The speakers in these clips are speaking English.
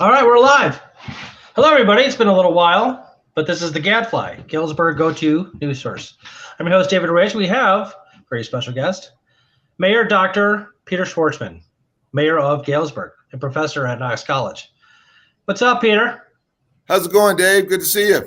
All right, we're live. Hello, everybody. It's been a little while, but this is the Gadfly, Galesburg go-to news source. I'm your host, David Rich. We have a very special guest, Mayor Dr. Peter Schwartzman, Mayor of Galesburg and professor at Knox College. What's up, Peter? How's it going, Dave? Good to see you.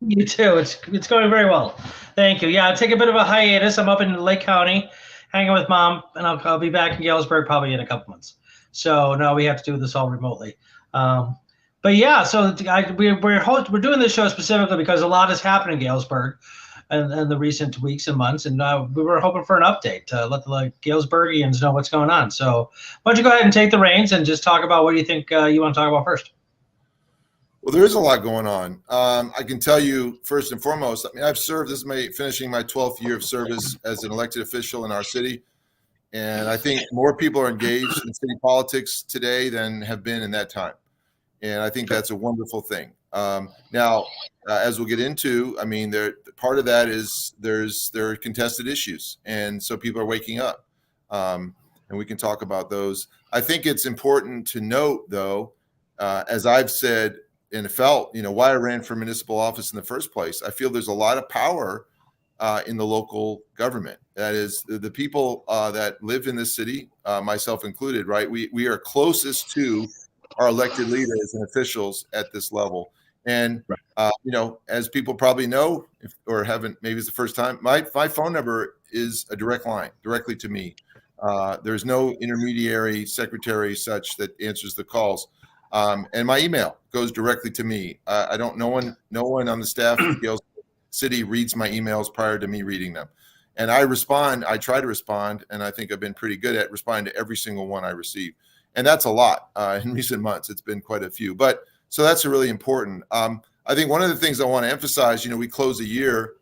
You too. It's going very well. Thank you. Yeah, I'll take a bit of a hiatus. I'm up in Lake County, hanging with Mom, and I'll be back in Galesburg probably in a couple months. So now we have to do this all remotely. But yeah, so we're doing this show specifically because a lot has happened in Galesburg in the recent weeks and months, and we were hoping for an update to let the Galesburgians know what's going on. So why don't you go ahead and take the reins and just talk about what you think you want to talk about first? Well, there is a lot going on. I can tell you first and foremost, I mean, I've served, this is finishing my 12th year of service as an elected official in our city. And I think more people are engaged in city politics today than have been in that time. And I think that's a wonderful thing. Now, as we'll get into, I mean, part of that is there are contested issues. And so people are waking up. And we can talk about those. I think it's important to note, though, as I've said and felt, why I ran for municipal office in the first place, I feel there's a lot of power in the local government. That is the people that live in this city, myself included, right? We are closest to our elected leaders and officials at this level. And, as people probably know, or haven't, maybe it's the first time, my phone number is a direct line directly to me. There's no intermediary secretary such that answers the calls. And my email goes directly to me. No one on the staff of Gales City reads my emails prior to me reading them. And I try to respond, and I think I've been pretty good at responding to every single one I receive. And that's a lot in recent months. It's been quite a few. But so that's really important. I think one of the things I want to emphasize, we close a year,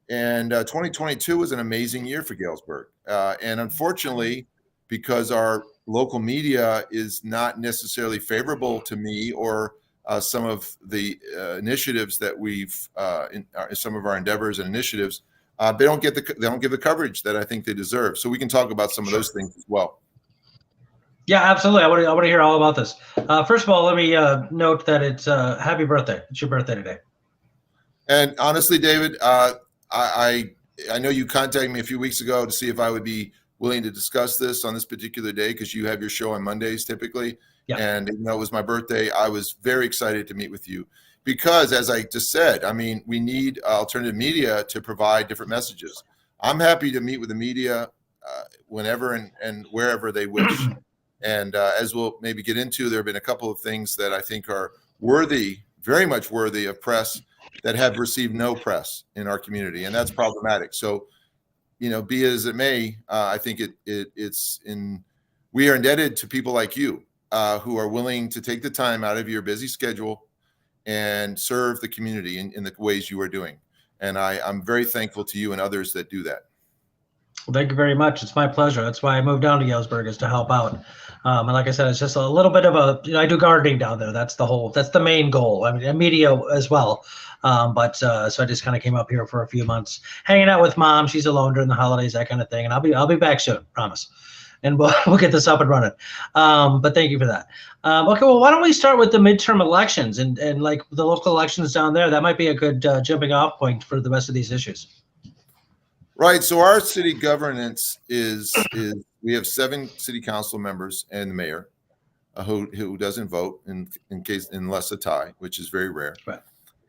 and 2022 was an amazing year for Galesburg. And unfortunately, because our local media is not necessarily favorable to me or some of the initiatives that we've some of our endeavors and initiatives, they don't give the coverage that I think they deserve. So we can talk about some of those things as well. Yeah, absolutely. I want to hear all about this. First of all, let me note that it's happy birthday. It's your birthday today. And honestly, David, I know you contacted me a few weeks ago to see if I would be willing to discuss this on this particular day because you have your show on Mondays typically. Yeah. And even though it was my birthday, I was very excited to meet with you because, as I just said, I mean, we need alternative media to provide different messages. I'm happy to meet with the media whenever and wherever they wish. And as we'll maybe get into, there have been a couple of things that I think are worthy, very much worthy of press that have received no press in our community. And that's problematic. So, be it as it may, I think we are indebted to people like you who are willing to take the time out of your busy schedule and serve the community in the ways you are doing. And I'm very thankful to you and others that do that. Well, thank you very much. It's my pleasure. That's why I moved down to Galesburg, is to help out. And like I said, it's just a little bit of I do gardening down there. That's the main goal. I mean, media as well. So I just kind of came up here for a few months, hanging out with Mom. She's alone during the holidays, that kind of thing. And I'll be back soon, promise. And we'll get this up and running. But thank you for that. Okay, well, why don't we start with the midterm elections and like the local elections down there? That might be a good jumping off point for the rest of these issues. Right. So our city governance is we have 7 city council members and the mayor who doesn't vote unless a tie, which is very rare. Right.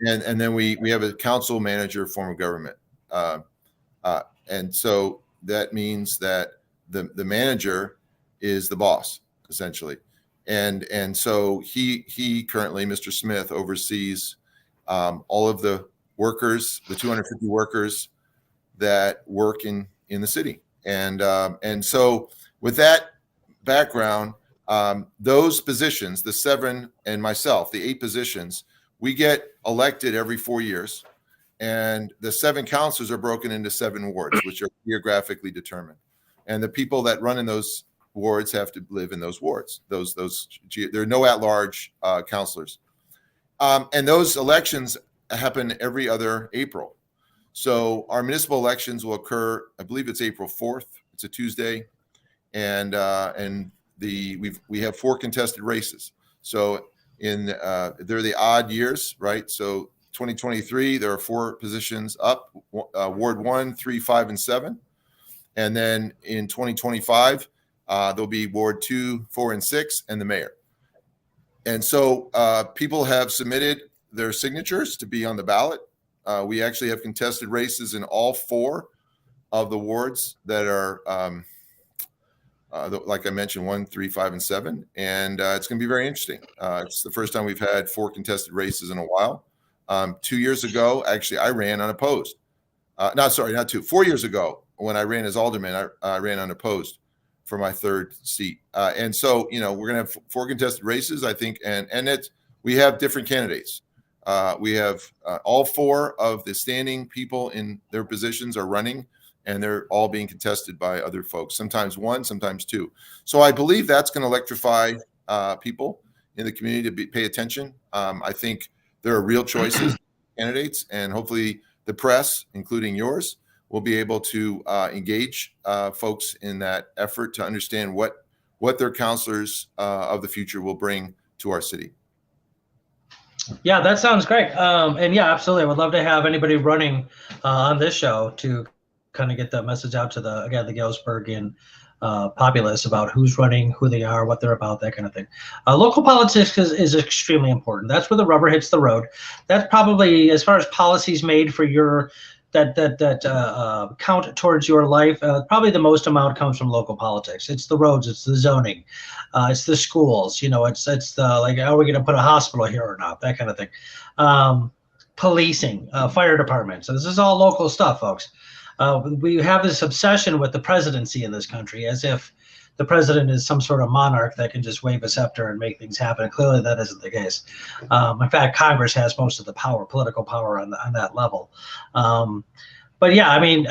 And then we have a council manager form of government. And so that means that the manager is the boss, essentially. And so he currently, Mr. Smith, oversees all of the workers, the 250 workers that work in the city. And so with that background, those positions, the 7 and myself, the 8 positions, we get elected every 4 years. And the 7 councilors are broken into 7 wards, which are geographically determined. And the people that run in those wards have to live in those wards. There are no at-large councilors. And those elections happen every other April. So our municipal elections will occur, I believe it's April 4th. It's a Tuesday. And we have 4 contested races. So they're the odd years, right? So 2023, there are 4 positions up, Ward 1, 3, 5, and 7. And then in 2025, there'll be Ward 2, 4, and 6, and the mayor. And so people have submitted their signatures to be on the ballot. We actually have contested races in all 4 of the wards that are, like I mentioned, 1, 3, 5, and 7. And it's going to be very interesting. It's the first time we've had 4 contested races in a while. 2 years ago, actually, I ran unopposed. Not 2. 4 years ago, when I ran as alderman, I ran unopposed for my 3rd seat. And so, we're going to have 4 contested races, I think, and we have different candidates. We have all 4 of the standing people in their positions are running, and they're all being contested by other folks, sometimes 1, sometimes 2. So I believe that's going to electrify people in the community to pay attention. I think there are real choices, candidates, and hopefully the press, including yours, will be able to engage folks in that effort to understand what their counselors of the future will bring to our city. Yeah, that sounds great. And yeah, absolutely. I would love to have anybody running on this show to kind of get the message out to the Galesburgian populace about who's running, who they are, what they're about, that kind of thing. Local politics is extremely important. That's where the rubber hits the road. That's probably, as far as policies made for your that count towards your life, probably the most amount comes from local politics. It's the roads, it's the zoning, it's the schools. It's the, like, are we going to put a hospital here or not? That kind of thing. Policing, fire department. So this is all local stuff, folks. We have this obsession with the presidency in this country, as if the president is some sort of monarch that can just wave a scepter and make things happen. Clearly, that isn't the case. In fact, Congress has most of the power, political power on that level. But yeah, I mean,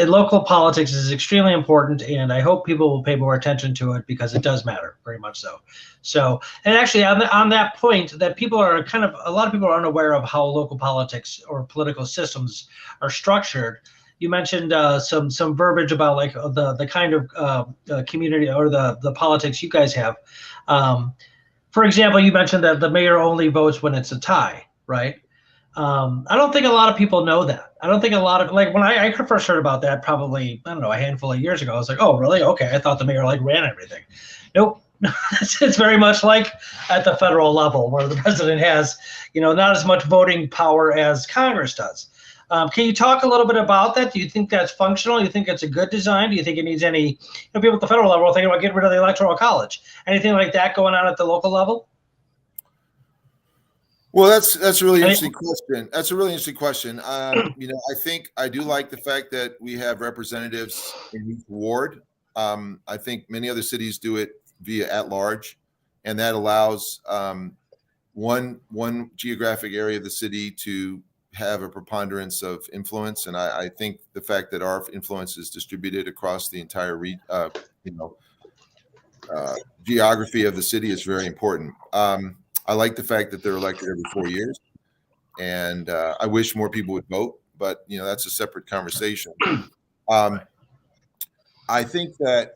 local politics is extremely important, and I hope people will pay more attention to it because it does matter, very much so. So, and actually, on that point, that people are a lot of people are unaware of how local politics or political systems are structured. You mentioned some verbiage about like the kind of community or the politics you guys have. For example, you mentioned that the mayor only votes when it's a tie, right? I don't think a lot of people know that. I don't think a lot of, like, when I first heard about that, probably, I don't know, a handful of years ago, I was like, oh, really? Okay, I thought the mayor ran everything. Nope. It's very much like at the federal level, where the president has, not as much voting power as Congress does. Can you talk a little bit about that? Do you think that's functional? Do you think it's a good design? Do you think it needs any, people at the federal level are thinking about getting rid of the Electoral College? Anything like that going on at the local level? Well, that's a really interesting question. That's a really interesting question. I think I do like the fact that we have representatives in each ward. I think many other cities do it via at large, and that allows one geographic area of the city to have a preponderance of influence. And I think the fact that our influence is distributed across the entire geography of the city is very important. I like the fact that they're elected every 4 years, and I wish more people would vote, but that's a separate conversation. I think that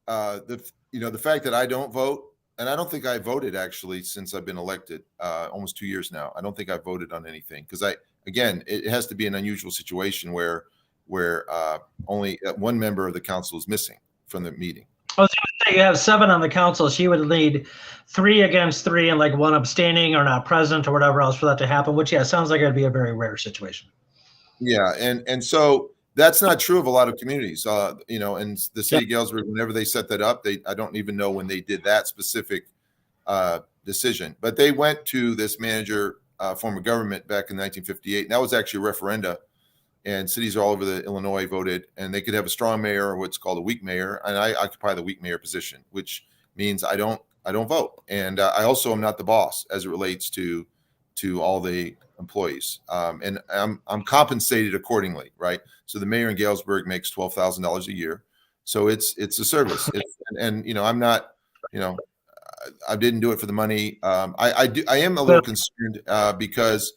the fact that I don't vote, and I don't think I voted actually since I've been elected, almost 2 years now. I don't think I voted on anything because it has to be an unusual situation where only one member of the council is missing from the meeting. I was going to say, you have 7 on the council. She would lead 3 against 3 and like 1 abstaining or not present or whatever else for that to happen, which, sounds like it'd be a very rare situation. Yeah. And so that's not true of a lot of communities, in the city of Galesburg. Whenever they set that up, I don't even know when they did that specific decision, but they went to this manager form of government back in 1958. And that was actually a referenda. And cities all over Illinois voted, and they could have a strong mayor or what's called a weak mayor. And I occupy the weak mayor position, which means I don't vote. And I also am not the boss as it relates to all the employees. And I'm compensated accordingly, right? So the mayor in Galesburg makes $12,000 a year. So it's a service. I'm not, I didn't do it for the money. I am a little concerned because,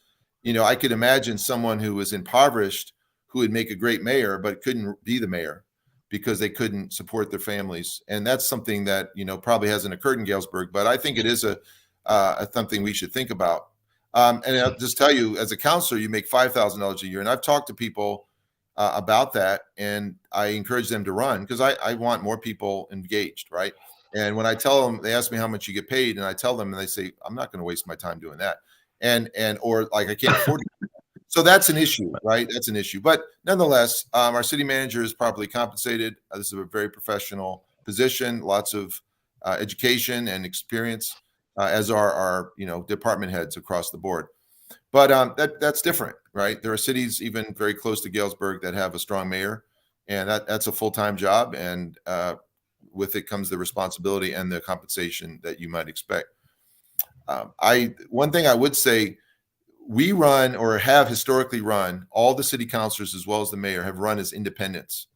I could imagine someone who was impoverished who would make a great mayor, but couldn't be the mayor because they couldn't support their families. And that's something that, probably hasn't occurred in Galesburg, but I think it is something we should think about. And I'll just tell you, as a counselor, you make $5,000 a year, and I've talked to people about that, and I encourage them to run because I want more people engaged, right? And when I tell them, they ask me how much you get paid, and I tell them, and they say, I'm not going to waste my time doing that, or like I can't afford it. So that's an issue, right? That's an issue. But nonetheless, our city manager is properly compensated. This is a very professional position, lots of education and experience, as are our department heads across the board. But that's different, right? There are cities even very close to Galesburg that have a strong mayor, and that's a full-time job, and with it comes the responsibility and the compensation that you might expect. One thing I would say, we run, or have historically run, all the city councilors as well as the mayor have run as independents.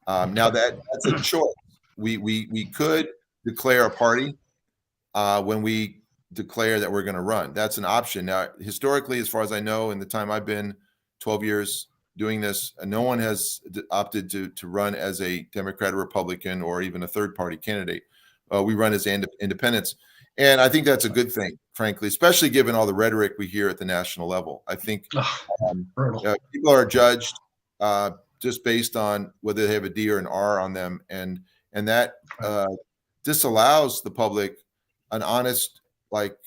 Now that's a choice. We could declare a party when we declare that we're going to run. That's an option. Now, historically, as far as I know, in the time I've been 12 years doing this, no one has opted to run as a Democrat or Republican or even a third party candidate. We run as independents. And I think that's a good thing, frankly, especially given all the rhetoric we hear at the national level. I think people are judged just based on whether they have a D or an R on them, and that disallows the public an honest like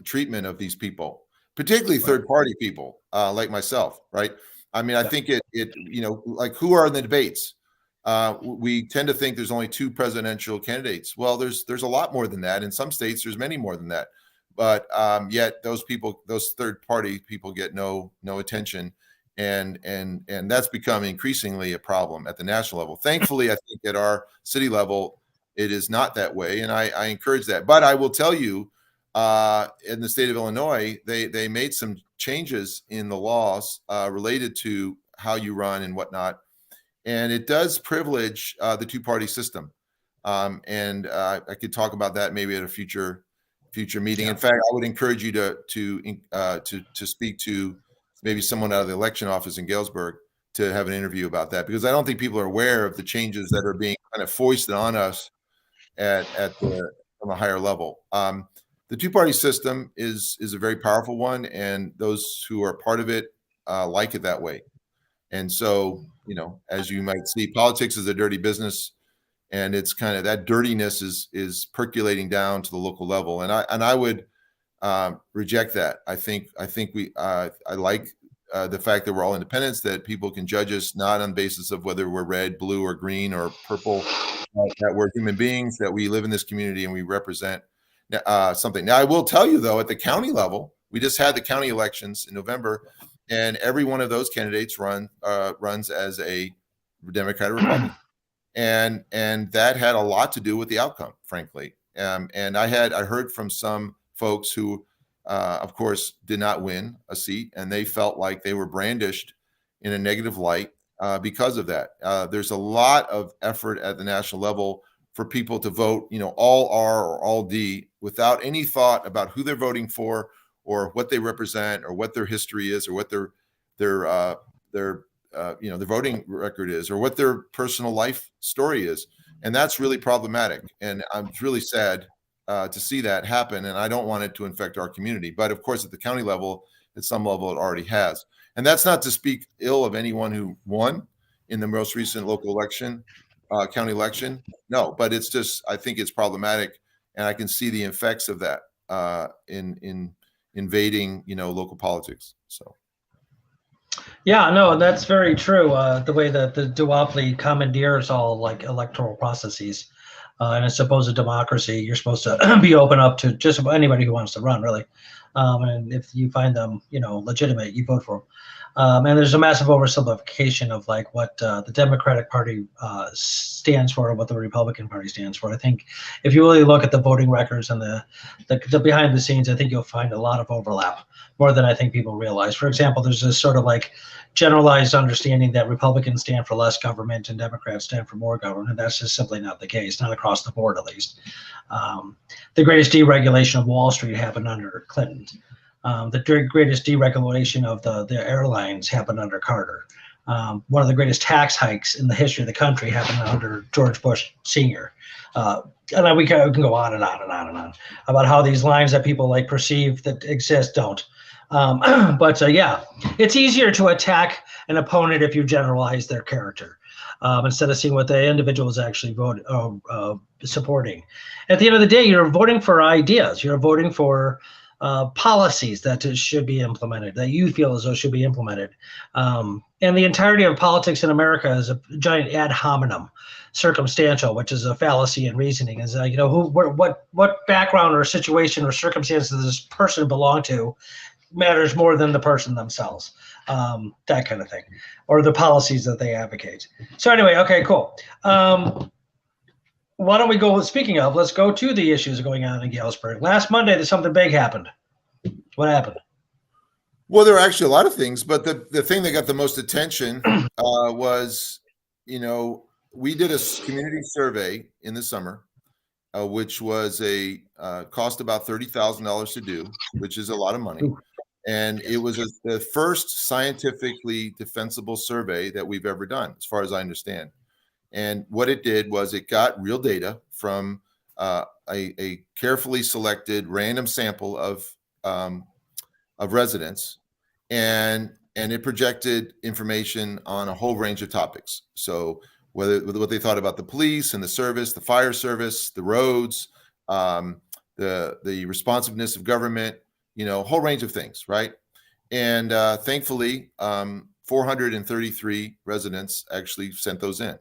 treatment of these people, particularly third-party people like myself, right? I mean, I think it like, who are in the debates? We tend to think there's only 2 presidential candidates. Well, there's a lot more than that. In some states, there's many more than that. But yet those third-party people get no attention, and that's become increasingly a problem at the national level. Thankfully, I think at our city level, it is not that way, and I encourage that. But I will tell you, in the state of Illinois, they made some changes in the laws related to how you run and whatnot. And it does privilege the 2-party system, and I could talk about that maybe at a future meeting. Yeah. In fact, I would encourage you to speak to maybe someone out of the election office in Galesburg to have an interview about that, because I don't think people are aware of the changes that are being kind of foisted on us from a higher level. The 2-party system is a very powerful one, and those who are part of it like it that way. And so, as you might see, politics is a dirty business, and it's kind of that dirtiness is percolating down to the local level. And I would reject that. I think I like the fact that we're all independents, that people can judge us not on the basis of whether we're red, blue, or green, or purple, that we're human beings, that we live in this community and we represent something. Now, I will tell you, though, at the county level, we just had the county elections in November, and every one of those candidates runs as a Democrat or Republican, and that had a lot to do with the outcome, frankly. And I heard from some folks who, of course, did not win a seat, and they felt like they were brandished in a negative light because of that. There's a lot of effort at the national level for people to vote, all R or all D, without any thought about who they're voting for, or what they represent, or what their history is, or what their voting record is, or what their personal life story is. And that's really problematic. And I'm really sad to see that happen. And I don't want it to infect our community. But of course, at the county level, at some level, it already has. And that's not to speak ill of anyone who won in the most recent local election, county election. No, but it's just, I think it's problematic. And I can see the effects of that in invading, local politics. So. Yeah, no, that's very true. The way that the duopoly commandeers all like electoral processes, in a supposed democracy, you're supposed to be open up to just anybody who wants to run, really. And if you find them, legitimate, you vote for them. And there's a massive oversimplification of like what the Democratic Party stands for and what the Republican Party stands for. I think if you really look at the voting records and the behind the scenes, I think you'll find a lot of overlap, more than I think people realize. For example, there's this sort of like generalized understanding that Republicans stand for less government and Democrats stand for more government, and that's just simply not the case, not across the board at least. The greatest deregulation of Wall Street happened under Clinton. The greatest deregulation of the airlines happened under Carter. One of the greatest tax hikes in the history of the country happened under George Bush Sr. And we can go on and on and on and on about how these lines that people like perceive that exist don't. But yeah, it's easier to attack an opponent if you generalize their character instead of seeing what the individual is actually supporting. At the end of the day, you're voting for ideas. You're voting for policies that should be implemented, that you feel as though should be implemented. And the entirety of politics in America is a giant ad hominem, circumstantial, which is a fallacy in reasoning. Is what background or situation or circumstances does this person belong to matters more than the person themselves, that kind of thing, or the policies that they advocate. So anyway, okay, cool. Why don't we go, speaking of, let's go to the issues going on in Galesburg. Last Monday, something big happened. What happened? Well, there are actually a lot of things, but the thing that got the most attention was, we did a community survey in the summer, which was a cost about $30,000 to do, which is a lot of money. And it was the first scientifically defensible survey that we've ever done, as far as I understand. And what it did was it got real data from a carefully selected random sample of residents, and it projected information on a whole range of topics. So what they thought about the police and the service, the fire service, the roads, the responsiveness of government, a whole range of things, right? And thankfully, 433 residents actually sent those in.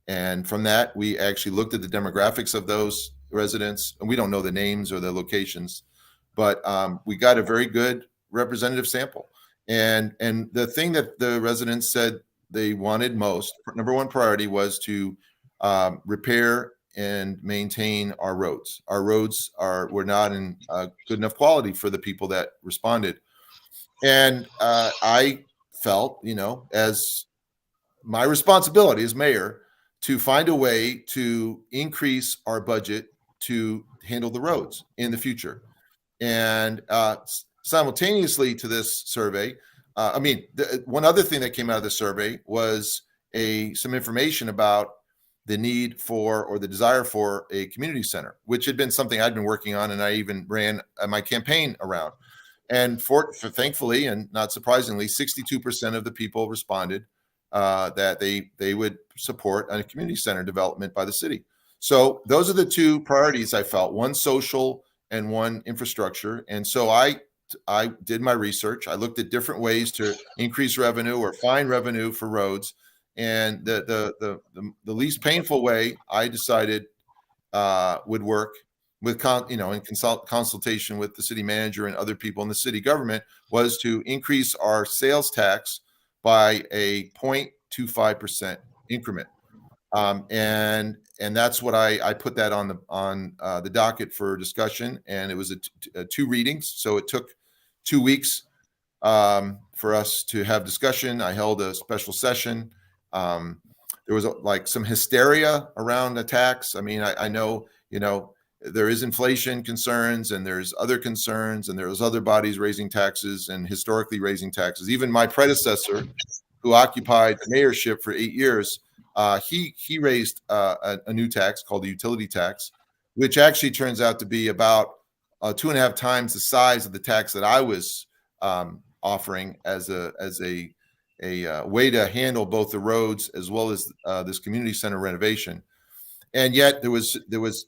And from that, we actually looked at the demographics of those residents, and we don't know the names or the locations, but we got a very good representative sample. And the thing that the residents said they wanted most, number one priority, was to repair and maintain our roads. Our roads were not in good enough quality for the people that responded. And I felt, as my responsibility as mayor, to find a way to increase our budget to handle the roads in the future. And simultaneously to this survey, one other thing that came out of the survey was some information about the need for, or the desire for, a community center, which had been something I'd been working on, and I even ran my campaign around. And for thankfully, and not surprisingly, 62% of the people responded that they would support a community center development by the city. So those are the two priorities I felt: one social and one infrastructure. And so I did my research. I looked at different ways to increase revenue or find revenue for roads. And the least painful way I decided would work with in consultation with the city manager and other people in the city government was to increase our sales tax by a 0.25% increment. And that's what I put that on the docket for discussion. And it was two readings. So it took 2 weeks for us to have discussion. I held a special session. There was some hysteria around the tax. I mean, I know, there is inflation concerns, and there's other concerns, and there's other bodies raising taxes and historically raising taxes. Even my predecessor, who occupied the mayorship for 8 years, he raised a new tax called the utility tax, which actually turns out to be about 2.5 times the size of the tax that I was offering as a way to handle both the roads as well as this community center renovation. And yet there was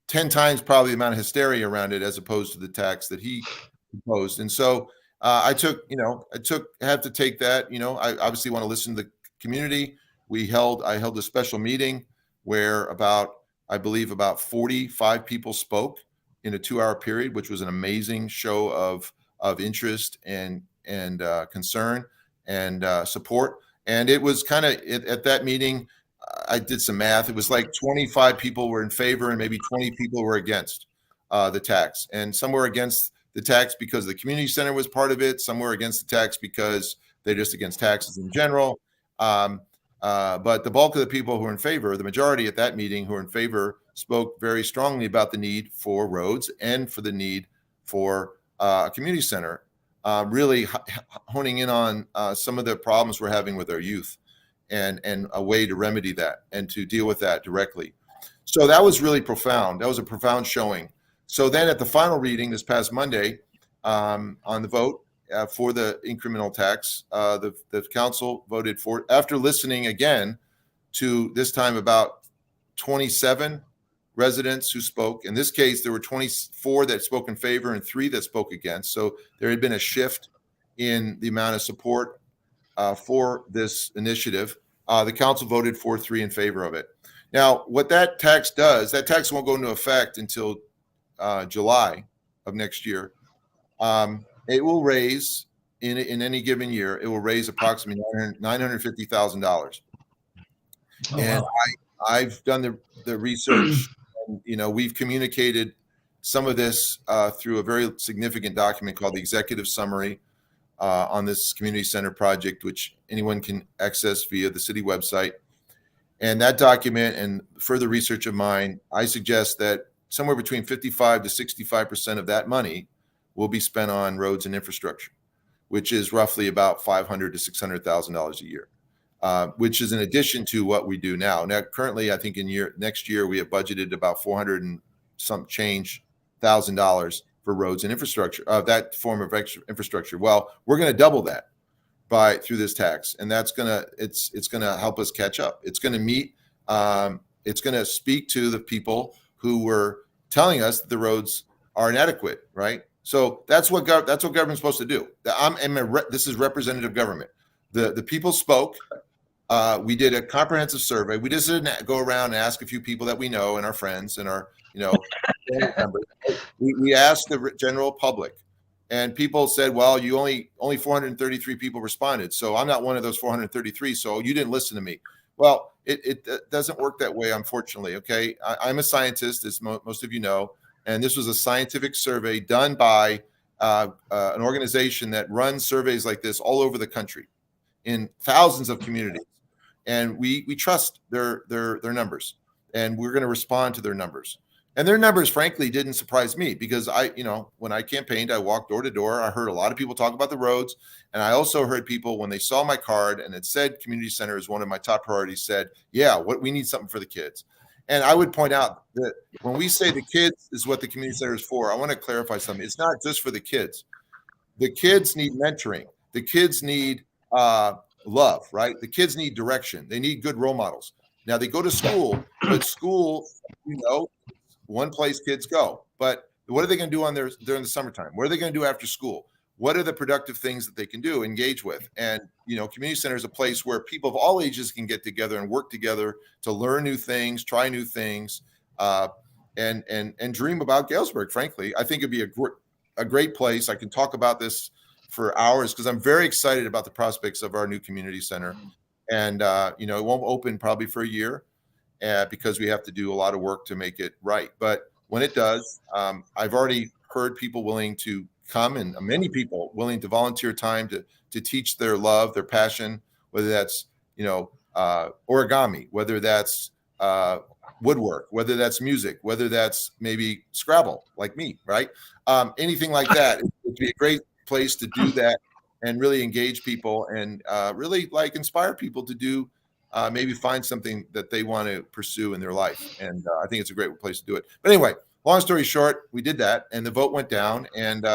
10 times probably the amount of hysteria around it as opposed to the tax that he proposed. And so I had to take that. I obviously want to listen to the community. I held a special meeting where I believe about 45 people spoke in a 2-hour period, which was an amazing show of interest and concern and support. And it was kind of at that meeting, I did some math. It was like 25 people were in favor and maybe 20 people were against the tax. And some were against the tax because the community center was part of it. Some were against the tax because they're just against taxes in general. But the bulk of the people who were in favor, the majority at that meeting who were in favor, spoke very strongly about the need for roads and for the need for a community center. really honing in on some of the problems we're having with our youth and a way to remedy that and to deal with that directly. So that was really profound. That was a profound showing. So then at the final reading this past Monday, on the vote for the incremental tax, the council voted for, after listening again to this time about 27 residents who spoke. In this case, there were 24 that spoke in favor and 3 that spoke against. So there had been a shift in the amount of support for this initiative. The council voted 4-3 in favor of it. Now, what that tax does, that tax won't go into effect until July of next year. It will raise, in any given year, it will raise approximately $950,000. Oh, And wow. I've done the research. And, we've communicated some of this through a very significant document called the Executive Summary on this community center project, which anyone can access via the city website. And that document and further research of mine, I suggest that somewhere between 55 to 65% of that money will be spent on roads and infrastructure, which is roughly about $500,000 to $600,000 a year, which is in addition to what we do now. Now, currently, I think next year we have budgeted about 400 and some change $1,000 for roads and infrastructure, that form of extra infrastructure. Well, we're going to double that through this tax, and that's it's gonna help us catch up. It's going to meet. It's going to speak to the people who were telling us that the roads are inadequate, right? So that's what government's supposed to do. This is representative government. The people spoke. We did a comprehensive survey. We just didn't go around and ask a few people that we know and our friends and our family members. We asked the general public, and people said, "Well, you only 433 people responded, so I'm not one of those 433. So you didn't listen to me." Well, it doesn't work that way, unfortunately. Okay, I'm a scientist, as most of you know, and this was a scientific survey done by an organization that runs surveys like this all over the country in thousands of communities, and we trust their numbers, and we're going to respond to their numbers. And their numbers, frankly, didn't surprise me because when I campaigned, I walked door to door. I heard a lot of people talk about the roads. And I also heard people, when they saw my card and it said community center is one of my top priorities, said, yeah, we need something for the kids. And I would point out that when we say the kids is what the community center is for, I want to clarify something. It's not just for the kids. The kids need mentoring. The kids need love, right? The kids need direction. They need good role models. Now, they go to school, but school, one place kids go, but what are they going to do during the summertime? What are they going to do after school? What are the productive things that they can do, engage with? And, community center is a place where people of all ages can get together and work together to learn new things, try new things, and dream about Galesburg. Frankly, I think it'd be a great place. I can talk about this for hours because I'm very excited about the prospects of our new community center. And, it won't open probably for a year. Because we have to do a lot of work to make it right. But when it does, I've already heard people willing to come, and many people willing to volunteer time to teach their love, their passion, whether that's, origami, whether that's woodwork, whether that's music, whether that's maybe Scrabble, like me, right? Anything like that. It would be a great place to do that and really engage people and really inspire people to do maybe find something that they want to pursue in their life. And I think it's a great place to do it. But anyway, long story short, we did that and the vote went down. And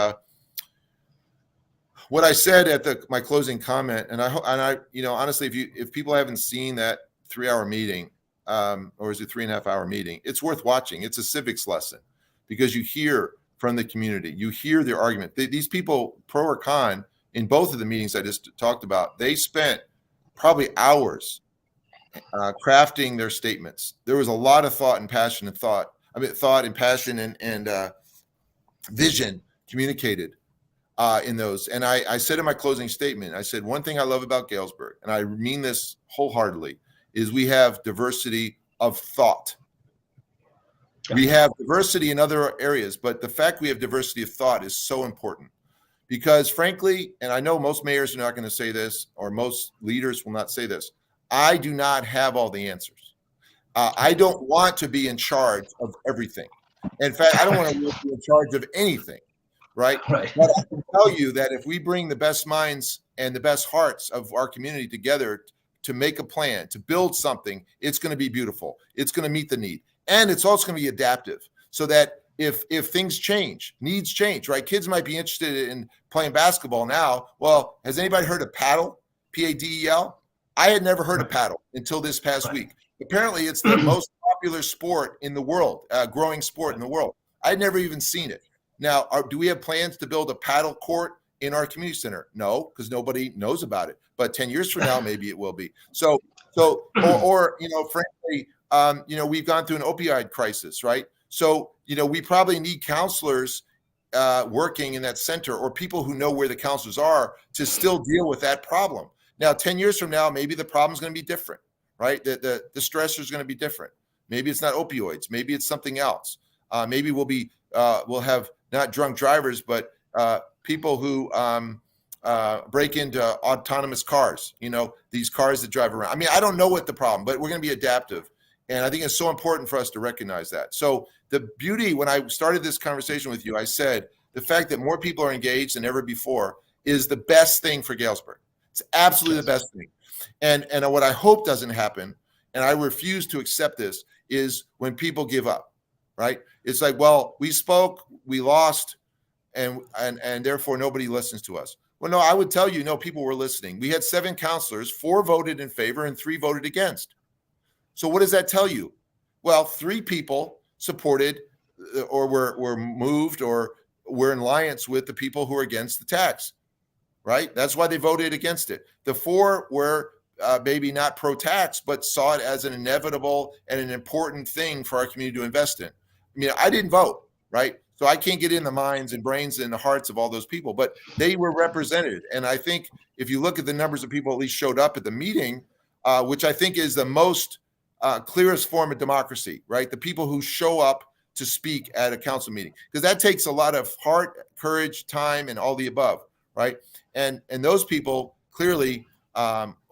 what I said at my closing comment, and I honestly, if people haven't seen that 3-hour meeting, or is it 3.5-hour meeting, it's worth watching. It's a civics lesson because you hear from the community, you hear their argument. These people, pro or con, in both of the meetings I just talked about, they spent probably hours crafting their statements. There was a lot of thought and passion and vision communicated in those. And I said in my closing statement, I said, one thing I love about Galesburg, and I mean this wholeheartedly, is we have diversity of thought. We have diversity in other areas, but the fact we have diversity of thought is so important because frankly, and I know most mayors are not going to say this, or most leaders will not say this, I do not have all the answers. I don't want to be in charge of everything. In fact, I don't want to be in charge of anything. right? Right. But I can tell you that if we bring the best minds and the best hearts of our community together to make a plan, to build something, it's going to be beautiful. It's going to meet the need. And it's also going to be adaptive so that if things change, needs change, right? Kids might be interested in playing basketball now. Well, has anybody heard of paddle? P-A-D-E-L? I had never heard of paddle until this past week. Apparently, it's the most popular sport in the world, growing sport in the world. I'd never even seen it. Now, do we have plans to build a paddle court in our community center? No, because nobody knows about it. But 10 years from now, maybe it will be. Or frankly, we've gone through an opioid crisis, right? So, we probably need counselors working in that center, or people who know where the counselors are, to still deal with that problem. Now, 10 years from now, maybe the problem is going to be different, right? The stressor is going to be different. Maybe it's not opioids. Maybe it's something else. Maybe we'll have not drunk drivers, but people who break into autonomous cars, these cars that drive around. I mean, I don't know what the problem, but we're going to be adaptive. And I think it's so important for us to recognize that. So the beauty, when I started this conversation with you, I said the fact that more people are engaged than ever before is the best thing for Galesburg. It's absolutely the best thing. And what I hope doesn't happen, and I refuse to accept this, is when people give up, right? It's like, well, we spoke, we lost, and therefore nobody listens to us. Well, no, I would tell you, no, people were listening. We had 7 counselors, 4 voted in favor and 3 voted against. So what does that tell you? Well, 3 people supported or were moved or were in alliance with the people who are against the tax, right? That's why they voted against it. The 4 were maybe not pro-tax, but saw it as an inevitable and an important thing for our community to invest in. I mean, I didn't vote, right? So I can't get in the minds and brains and the hearts of all those people, but they were represented. And I think if you look at the numbers of people at least showed up at the meeting, which I think is the most clearest form of democracy, right? The people who show up to speak at a council meeting, because that takes a lot of heart, courage, time, and all the above, right? And those people clearly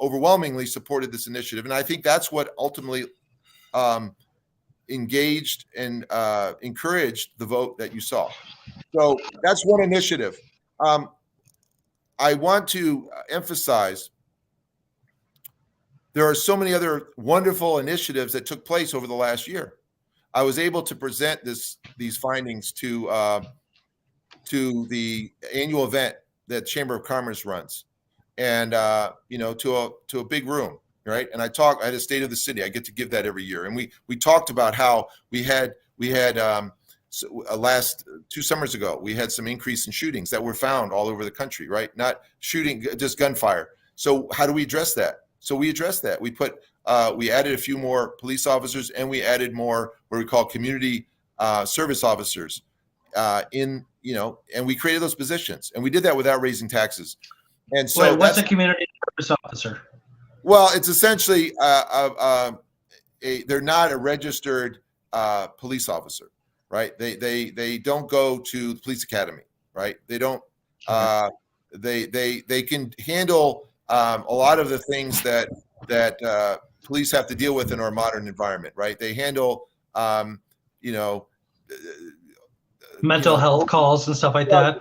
overwhelmingly supported this initiative. And I think that's what ultimately engaged and encouraged the vote that you saw. So that's one initiative. I want to emphasize there are so many other wonderful initiatives that took place over the last year. I was able to present these findings to the annual event that Chamber of Commerce runs, and to a big room, right? And I had a State of the City. I get to give that every year, and we talked about how we had last 2 summers ago we had some increase in shootings that were found all over the country, right? Not shooting, just gunfire. So how do we address that? So we addressed that. We added a few more police officers, and we added more what we call community service officers and we created those positions, and we did that without raising taxes. And so what's a community service officer? Well, it's essentially they're not a registered police officer, right? They don't go to the police academy, right? They don't. They can handle a lot of the things that police have to deal with in our modern environment, right? They handle mental health calls and stuff like that.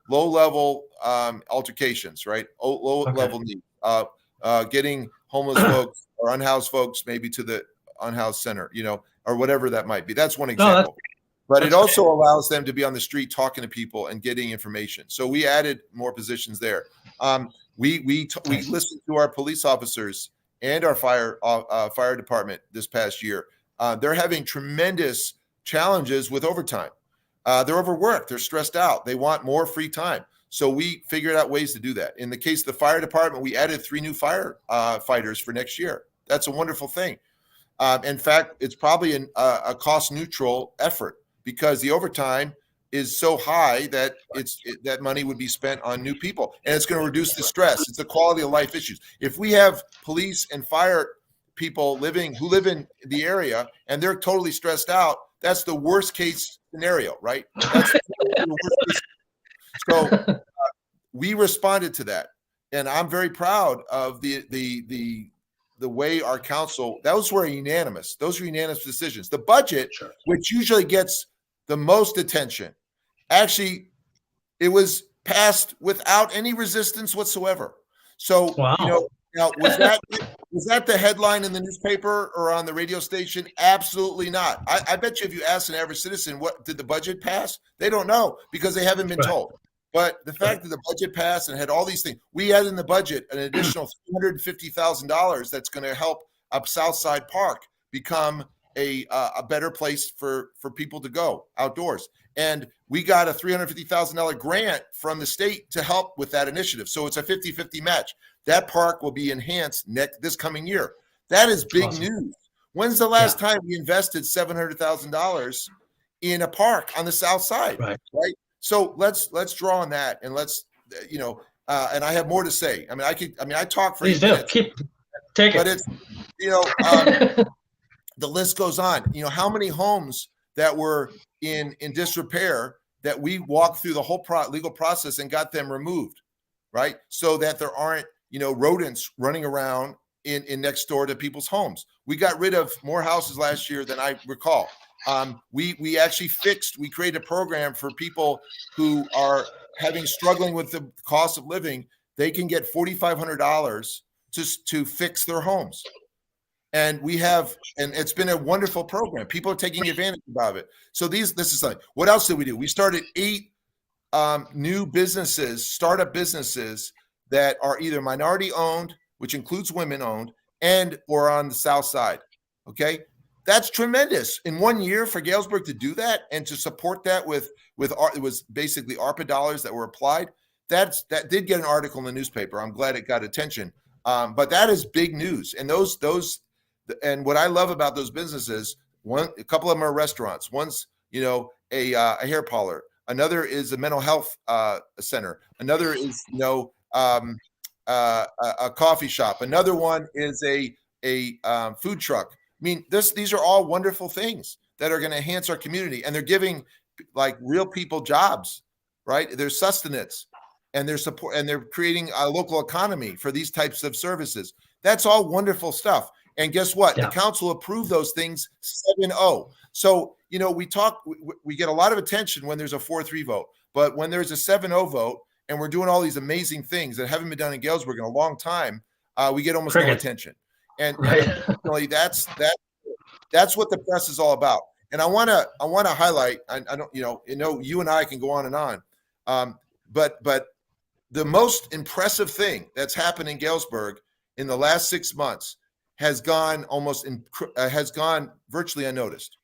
Low level altercations, right? Low level needs. Getting homeless folks or unhoused folks maybe to the unhoused center, or whatever that might be. That's one example. But it also allows them to be on the street talking to people and getting information. So we added more positions there. We listened to our police officers and our fire department this past year. They're having tremendous challenges with overtime. They're overworked. They're stressed out. They want more free time. So we figured out ways to do that. In the case of the fire department, we added 3 new firefighters for next year. That's a wonderful thing. In fact, it's probably a cost neutral effort because the overtime is so high that that money would be spent on new people, and it's going to reduce the stress. It's the quality of life issues. If we have police and fire people who live in the area and they're totally stressed out, that's the worst case scenario, right? That's the worst case. So we responded to that, and I'm very proud of the way our council. Those were unanimous. Those were unanimous decisions. The budget, which usually gets the most attention, Actually, it was passed without any resistance whatsoever. So, Wow. now was that the headline in the newspaper or on the radio station? Absolutely not. I bet you if you ask an average citizen, what did the budget pass? They don't know because they haven't been Right. told. But the fact that the budget passed and had all these things, we had in the budget an additional $350,000 that's going to help up Southside Park become a better place for people to go outdoors. And we got a $350,000 grant from the state to help with that initiative. So it's a 50-50 match. That park will be enhanced this coming year. That is big Awesome. news. When's the last time we invested $700,000 in a park on the south side? Right. So let's draw on that, and let's and I have more to say. I talk for Please 8 do. minutes, Take but it. it's the list goes on. How many homes that were in disrepair that we walked through the whole legal process and got them removed, right? So that there aren't, rodents running around in next door to people's homes. We got rid of more houses last year than I recall. We actually we created a program for people who are struggling with the cost of living. They can get $4,500 to fix their homes. And and it's been a wonderful program. People are taking advantage of it. So this is something. What else did we do? We started 8 new businesses, startup businesses that are either minority owned, which includes women owned, and or on the south side. Okay, that's tremendous. In 1 year for Galesburg to do that and to support that with it was basically ARPA dollars that were applied. That did get an article in the newspaper. I'm glad it got attention. But that is big news. And and what I love about those businesses, a couple of them are restaurants. One's, a hair parlor. Another is a mental health center. Another is, a coffee shop. Another one is a food truck. I mean, these are all wonderful things that are going to enhance our community, and they're giving like real people jobs, right? There's sustenance, and there's support, and they're creating a local economy for these types of services. That's all wonderful stuff. And guess what? Yeah. The council approved those things 7-0. So, we get a lot of attention when there's a 4-3 vote, but when there's a 7-0 vote and we're doing all these amazing things that haven't been done in Galesburg in a long time, we get almost no attention. And, unfortunately, that's what the press is all about. And I want to highlight, I don't, you and I can go on and on. But the most impressive thing that's happened in Galesburg in the last 6 months has gone virtually unnoticed.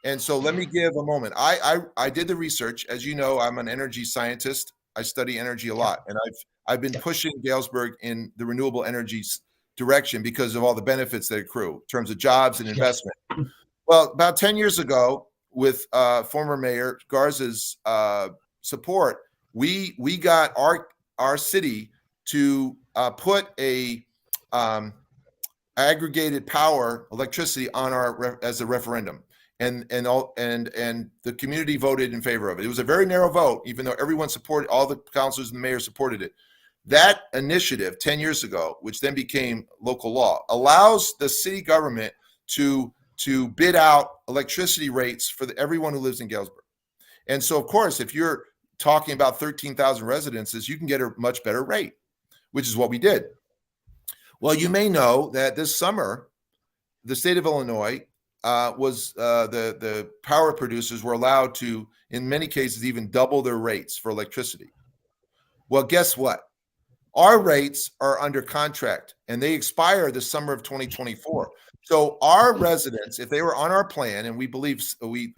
And so let me give a moment. I did the research. As you know, I'm an energy scientist. I study energy a lot, and I've been pushing Galesburg in the renewable energy direction because of all the benefits that accrue in terms of jobs and investment. Well, about 10 years ago, with former Mayor Garza's support, we got our city to put a aggregated power electricity on as a referendum, and the community voted in favor of it. It was a very narrow vote, even though everyone supported, all the councilors and the mayor supported it. That initiative 10 years ago, which then became local law, allows the city government to bid out electricity rates for everyone who lives in Galesburg. And so, of course, if you're talking about 13,000 residences, you can get a much better rate, which is what we did. Well, you may know that this summer, the state of Illinois the power producers were allowed to, in many cases, even double their rates for electricity. Well, guess what? Our rates are under contract, and they expire the summer of 2024. So our residents, if they were on our plan, and we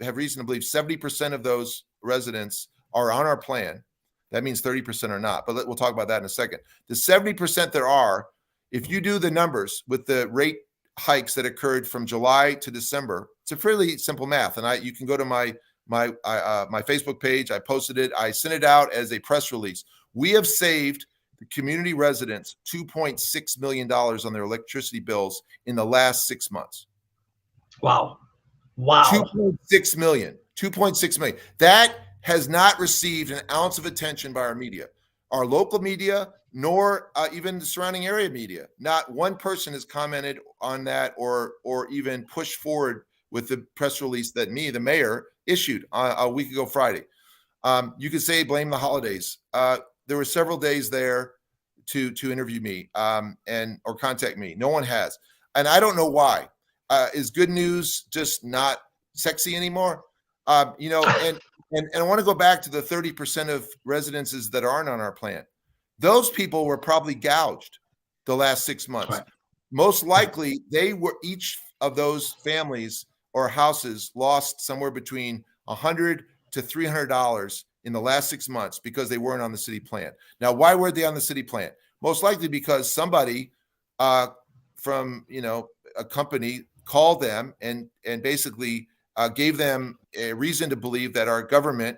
have reason to believe 70% of those residents are on our plan. That means 30% are not, but we'll talk about that in a second. The 70% there are, if you do the numbers with the rate hikes that occurred from July to December, it's a fairly simple math. And you can go to my Facebook page. I posted it. I sent it out as a press release. We have saved the community residents $2.6 million on their electricity bills in the last 6 months. Wow. 2.6 million. That has not received an ounce of attention by our media, our local media, nor even the surrounding area media. Not one person has commented on that or even pushed forward with the press release that the mayor, issued a week ago Friday. You could say blame the holidays. There were several days there to interview me or contact me. No one has, and I don't know why. Is good news just not sexy anymore? And I want to go back to the 30% of residences that aren't on our plan. Those people were probably gouged the last 6 months. Right. Most likely, each of those families or houses lost somewhere between $100 to $300 in the last 6 months because they weren't on the city plan. Now, why were they on the city plan? Most likely because somebody from a company called them and basically gave them a reason to believe that our government,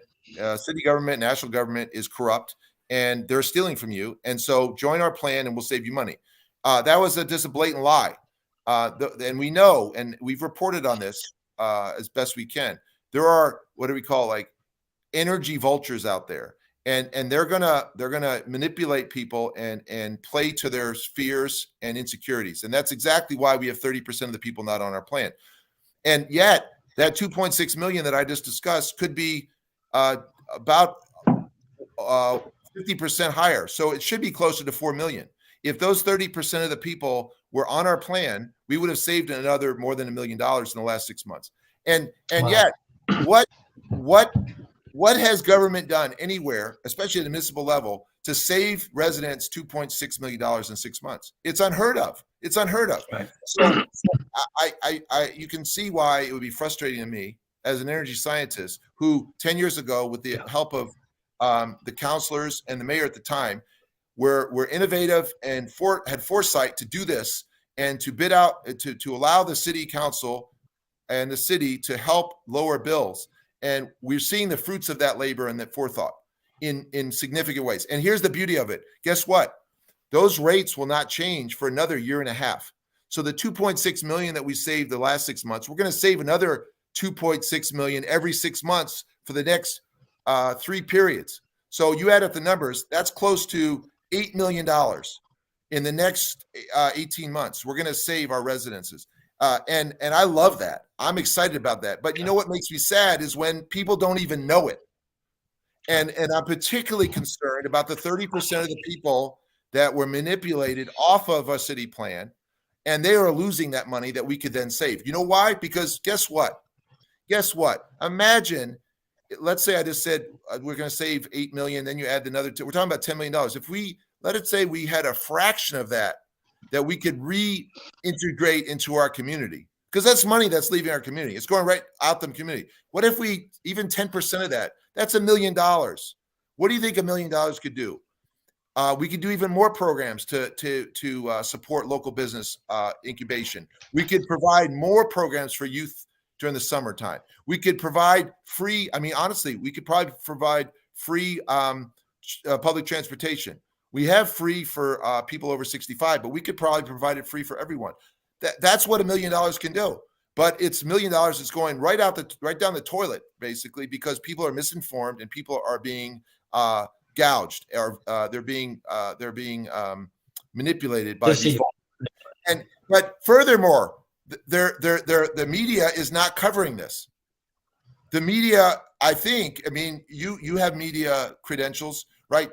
city government, national government, is corrupt and they're stealing from you. And so join our plan and we'll save you money. That was just a blatant lie. And we know, and we've reported on this as best we can. There are, what do we call, like energy vultures out there. And they're gonna manipulate people and play to their fears and insecurities. And that's exactly why we have 30% of the people not on our plan. And yet that 2.6 million that I just discussed could be about 50% higher. So it should be closer to 4 million. If those 30% of the people were on our plan, we would have saved another more than $1 million in the last 6 months. And wow. Yet, what has government done anywhere, especially at the municipal level, to save residents $2.6 million in 6 months? It's unheard of. It's unheard of. Right. So you can see why it would be frustrating to me as an energy scientist who 10 years ago, with the help of the counselors and the mayor at the time, were innovative and had foresight to do this and to bid out, to allow the city council and the city to help lower bills. And we're seeing the fruits of that labor and that forethought in significant ways. And here's the beauty of it. Guess what? Those rates will not change for another year and a half. So the 2.6 million that we saved the last 6 months, we're going to save another 2.6 million every 6 months for the next 3 periods. So you add up the numbers, that's close to $8 million in the next 18 months. We're going to save our residences. And I love that. I'm excited about that. But you know what makes me sad is when people don't even know it. And I'm particularly concerned about the 30% of the people that were manipulated off of a city plan, and they are losing that money that we could then save. You know why? Because guess what? Imagine, let's say I just said we're going to save 8 million, then you add another two. We're talking about $10 million. If let it say we had a fraction of that we could reintegrate into our community, because that's money that's leaving our community. It's going right out the community. What if we, even 10% of that, that's $1 million. What do you think $1 million could do? We could do even more programs to support local business incubation. We could provide more programs for youth during the summertime. We could provide free, honestly, we could probably provide free public transportation. We have free for people over 65, but we could probably provide it free for everyone. That's what $1 million can do. But it's $1 million that's going right down the toilet, basically, because people are misinformed and people are being gouged, or they're being manipulated by these folks. But furthermore, the media is not covering this. The media, I think, you have media credentials, right?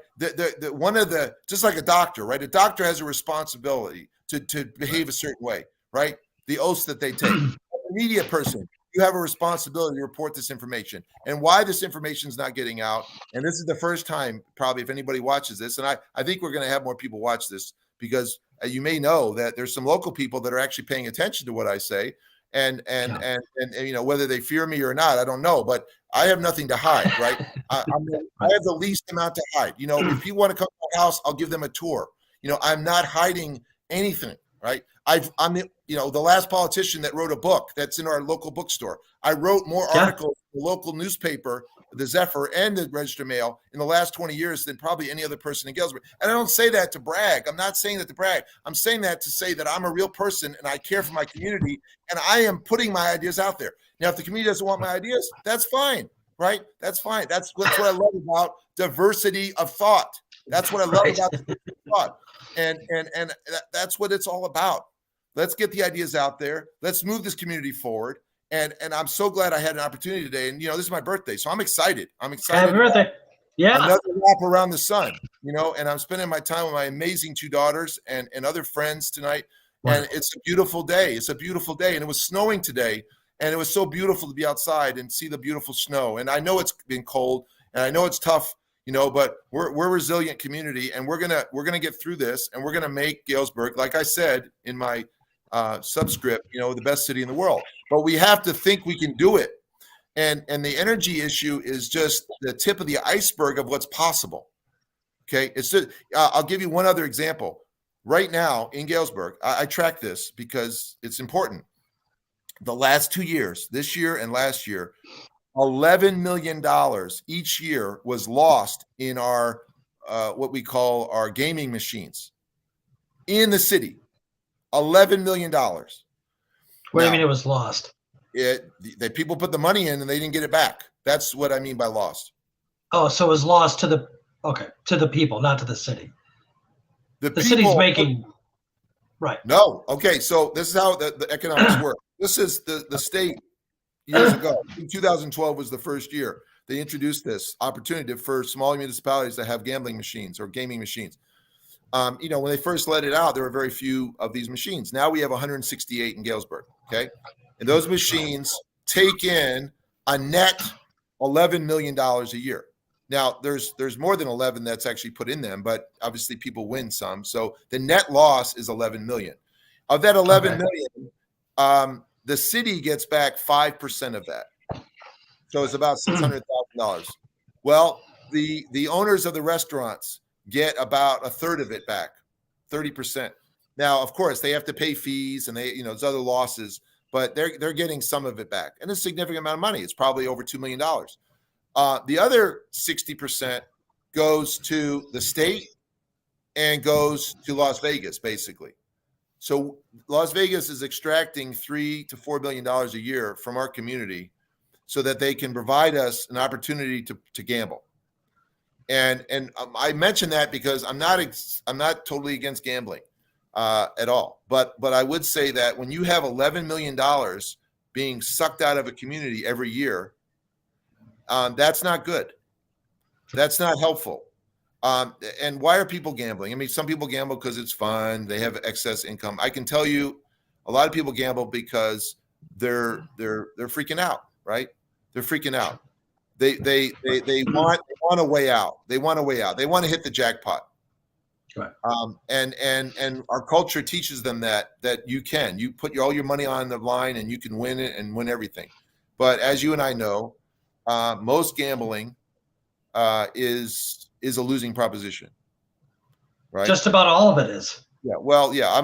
Just like a doctor, right? A doctor has a responsibility to behave a certain way, right? The oaths that they take. A media person, you have a responsibility to report this information and why this information is not getting out. And this is the first time, probably, if anybody watches this, and I think we're going to have more people watch this, because you may know that there's some local people that are actually paying attention to what I say, and whether they fear me or not, I don't know, but I have nothing to hide, right? I have the least amount to hide. If people want to come to my house, I'll give them a tour. I'm not hiding anything, right? I'm the last politician that wrote a book that's in our local bookstore. I wrote more articles in the local newspaper, the Zephyr and the Register Mail, in the last 20 years than probably any other person in Galesburg. And I don't say that to brag. I'm not saying that to brag. I'm saying that to say that I'm a real person and I care for my community, and I am putting my ideas out there. Now, if the community doesn't want my ideas, that's fine, right? That's fine. That's what I love about diversity of thought. That's what I love about diversity of thought. And that's what it's all about. Let's get the ideas out there. Let's move this community forward. And I'm so glad I had an opportunity today. And this is my birthday, so I'm excited. I'm excited. Happy birthday! Yeah, another lap around the sun. And I'm spending my time with my amazing 2 daughters and other friends tonight. And it's a beautiful day. It's a beautiful day, and it was snowing today, and it was so beautiful to be outside and see the beautiful snow. And I know it's been cold, and I know it's tough, but we're a resilient community, and we're gonna get through this, and we're gonna make Galesburg, like I said in my subscript, the best city in the world. But we have to think we can do it. And the energy issue is just the tip of the iceberg of what's possible. Okay, it's just, I'll give you one other example. Right now in Galesburg, I track this because it's important. The last 2 years, this year and last year, $11 million each year was lost in our what we call our gaming machines in the city. $11 million. What do you mean it was lost? The people put the money in and they didn't get it back. That's what I mean by lost. Oh, so it was lost to the people, not to the city. The city's making right. No. Okay. So this is how the economics work. This is the state years ago. In 2012 was the first year they introduced this opportunity for small municipalities to have gambling machines or gaming machines. When they first let it out, there were very few of these machines. Now we have 168 in Galesburg. Okay. And those machines take in a net $11 million a year. Now, there's more than 11 that's actually put in them, but obviously people win some. So the net loss is 11 million. Of that 11 million, the city gets back 5% of that. So it's about $600,000. Well, the owners of the restaurants get about a third of it back, 30%. Now, of course, they have to pay fees and there's other losses, but they're getting some of it back. And it's a significant amount of money. It's probably over $2 million. The other 60% goes to the state and goes to Las Vegas, basically. So Las Vegas is extracting $3 to $4 billion a year from our community so that they can provide us an opportunity to gamble. And I mention that because I'm not totally against gambling at all. But I would say that when you have $11 million being sucked out of a community every year, that's not good. That's not helpful. And why are people gambling? I mean, some people gamble because it's fun. They have excess income. I can tell you a lot of people gamble because they're freaking out, right? They're freaking out. They want a way out. They want a way out. They want to hit the jackpot. Right. And our culture teaches them that you put all your money on the line and you can win it and win everything. But as you and I know, most gambling is a losing proposition, right? Just about all of it is. Yeah. Well, yeah.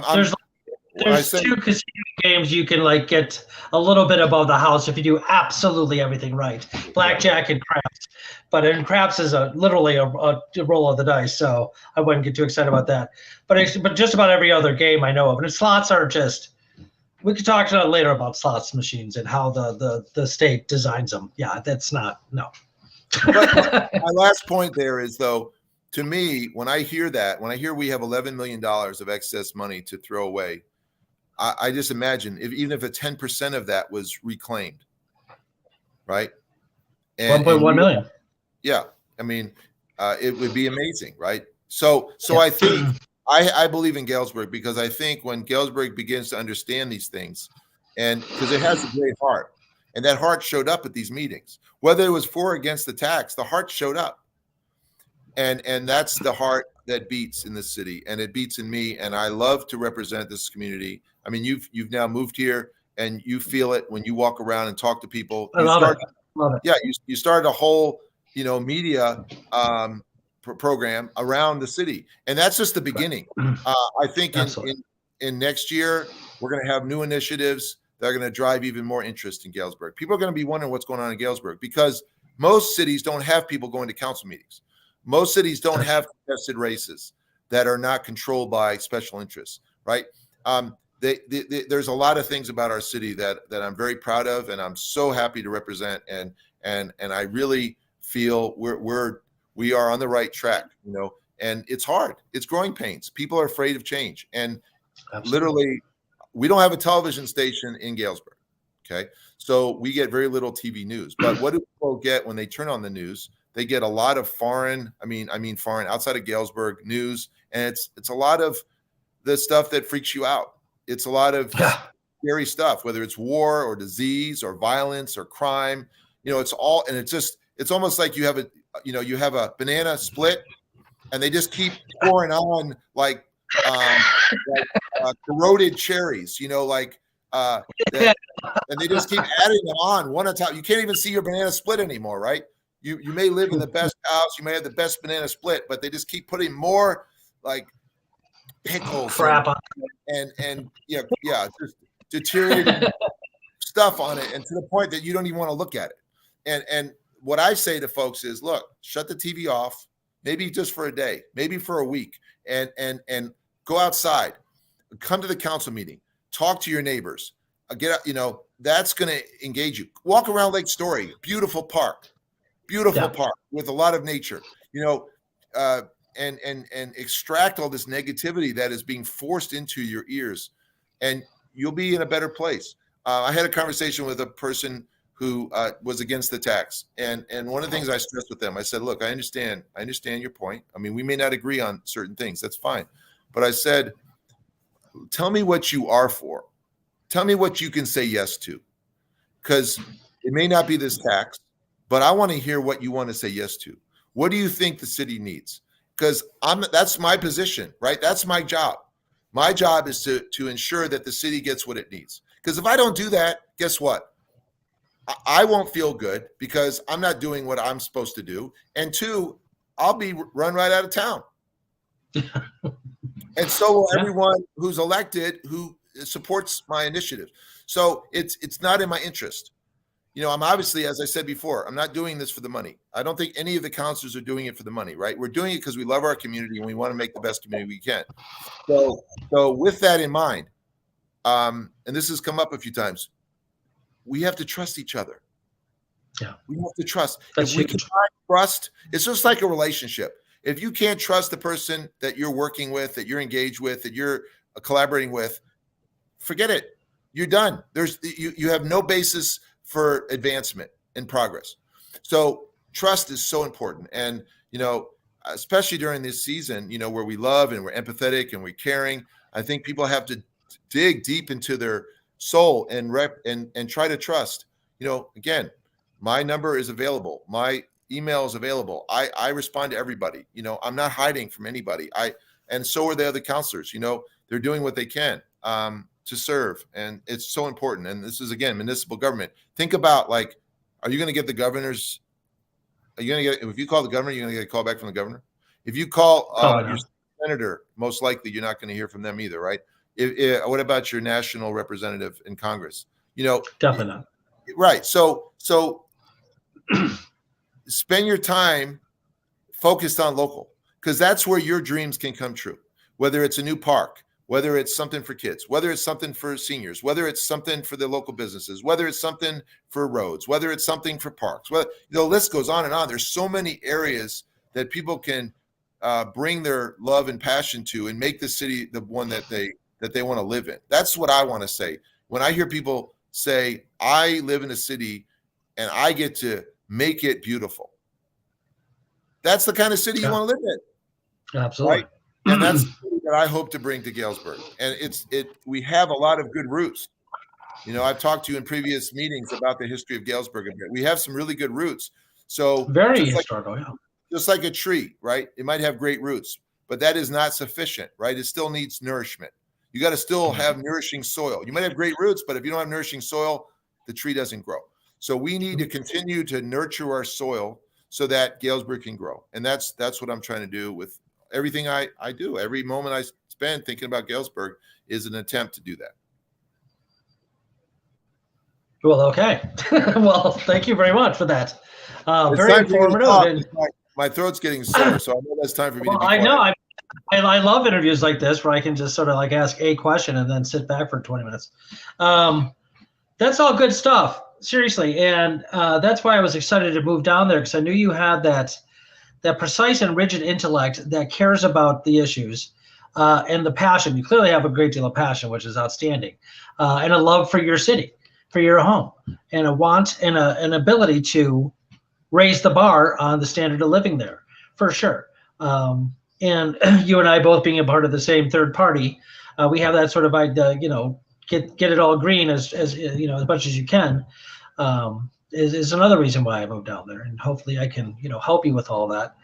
There's 2 casino games you can get a little bit above the house if you do absolutely everything right. Blackjack and craps. But in craps is literally a roll of the dice, so I wouldn't get too excited about that. But just about every other game I know of. And slots are just – we could talk later about slots machines and how the state designs them. Yeah, that's not – no. But my last point there is, though, to me, when I hear we have $11 million of excess money to throw away, I just imagine even if 10% of that was reclaimed, right? 1.1 million. Yeah, I mean, it would be amazing, right? So I think I believe in Galesburg because I think when Galesburg begins to understand these things, and because it has a great heart, and that heart showed up at these meetings, whether it was for or against the tax, the heart showed up, and that's the heart that beats in this city, and it beats in me, and I love to represent this community. I mean, you've now moved here, and you feel it when you walk around and talk to people. I love it. Yeah, you started a whole media program around the city, and that's just the beginning. I think in next year we're going to have new initiatives that are going to drive even more interest in Galesburg. People are going to be wondering what's going on in Galesburg because most cities don't have people going to council meetings. Most cities don't have contested races that are not controlled by special interests, right? There's a lot of things about our city that I'm very proud of, and I'm so happy to represent. And I really feel we are on the right track, And it's hard. It's growing pains. People are afraid of change, and literally, we don't have a television station in Galesburg. Okay. So we get very little TV news. But what do people get when they turn on the news? They get a lot of foreign, foreign outside of Galesburg news. And it's a lot of the stuff that freaks you out. It's a lot of scary stuff, whether it's war or disease or violence or crime. It's all, and it's almost like you have a banana split, and they just keep pouring on like corroded cherries, and they just keep adding them on one at a time. You can't even see your banana split anymore, right? You may live in the best house, you may have the best banana split, but they just keep putting more like pickles crap and just deteriorating stuff on it, and to the point that you don't even want to look at it. And what I say to folks is, look, shut the TV off, maybe just for a day, maybe for a week, and go outside, come to the council meeting, talk to your neighbors, that's going to engage you. Walk around Lake Story, beautiful park with a lot of nature, and extract all this negativity that is being forced into your ears, and you'll be in a better place. I had a conversation with a person who was against the tax, and one of the things I stressed with them, I said, look, I understand your point. I mean, we may not agree on certain things, that's fine, but I said, tell me what you are for. Tell me what you can say yes to, because it may not be this tax, but I want to hear what you want to say yes to. What do you think the city needs? Because that's my position, right? That's my job. My job is to ensure that the city gets what it needs. Because if I don't do that, guess what? I won't feel good because I'm not doing what I'm supposed to do. And two, I'll be run right out of town. And so will everyone who's elected who supports my initiative. So it's not in my interest. I'm obviously, as I said before, I'm not doing this for the money. I don't think any of the councilors are doing it for the money, right? We're doing it because we love our community and we want to make the best community we can. So with that in mind, and this has come up a few times, we have to trust each other. Yeah. We have to trust. If we can trust, it's just like a relationship. If you can't trust the person that you're working with, that you're engaged with, that you're collaborating with, forget it. You're done. You have no basis for advancement and progress. So trust is so important. And, especially during this season, where we love and we're empathetic and we're caring, I think people have to dig deep into their soul and try to trust. Again, my number is available. My email is available. I respond to everybody. I'm not hiding from anybody. And so are the other counselors. They're doing what they can to serve, and it's so important. And this is, again, municipal government. Think about, like, are you going to get the governors? Are you going to get, if you call the governor, you're going to get a call back from the governor? If you call your senator, most likely you're not going to hear from them either, right? What about your national representative in Congress? Definitely not. Right. So spend your time focused on local, because that's where your dreams can come true. Whether it's a new park, whether it's something for kids, whether it's something for seniors, whether it's something for the local businesses, whether it's something for roads, whether it's something for parks, the list goes on and on. There's so many areas that people can bring their love and passion to and make the city the one that they want to live in. That's what I want to say. When I hear people say, I live in a city and I get to make it beautiful, that's the kind of city you want to live in. Absolutely. Right? And that's that I hope to bring to Galesburg. And we have a lot of good roots. I've talked to you in previous meetings about the history of Galesburg. We have some really good roots. So very historical, just like a tree, right? It might have great roots, but that is not sufficient, right? It still needs nourishment. You got to still have nourishing soil. You might have great roots, but if you don't have nourishing soil, the tree doesn't grow. So we need to continue to nurture our soil so that Galesburg can grow. And that's what I'm trying to do with everything I do. Every moment I spend thinking about Galesburg is an attempt to do that. Well, okay. Well, thank you very much for that. Very informative. My throat's getting sore, so I know that's time for me to be quiet. I know. I love interviews like this where I can just sort of like ask a question and then sit back for 20 minutes. That's all good stuff, seriously. And that's why I was excited to move down there, because I knew you had that precise and rigid intellect that cares about the issues and the passion. You clearly have a great deal of passion, which is outstanding, and a love for your city. for your home, and a want and an ability to raise the bar on the standard of living there, for sure. And you and I both being a part of the same third party, we have that sort of idea, get it all green as as much as you can. Is another reason why I moved down there, and hopefully I can help you with all that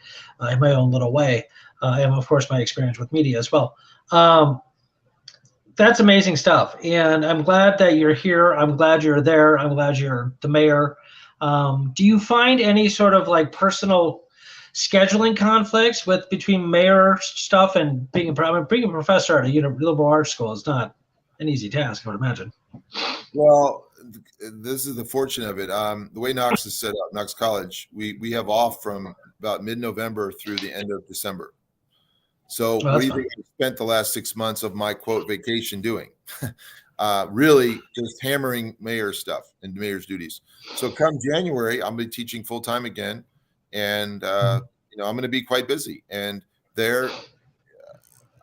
in my own little way, and of course my experience with media as well. That's amazing stuff, and I'm glad that you're here. I'm glad you're there. I'm glad you're the mayor. Do you find any sort of like personal scheduling conflicts between mayor stuff and being a professor at a liberal arts school is not an easy task, I would imagine. Well, this is the fortune of it. The way Knox is set up, Knox College, we have off from about mid-November through the end of December. So what do you think I spent the last 6 months of my quote vacation doing? Really just hammering mayor stuff and mayor's duties. So come January, I'm going to be teaching full time again, and I'm going to be quite busy. And there,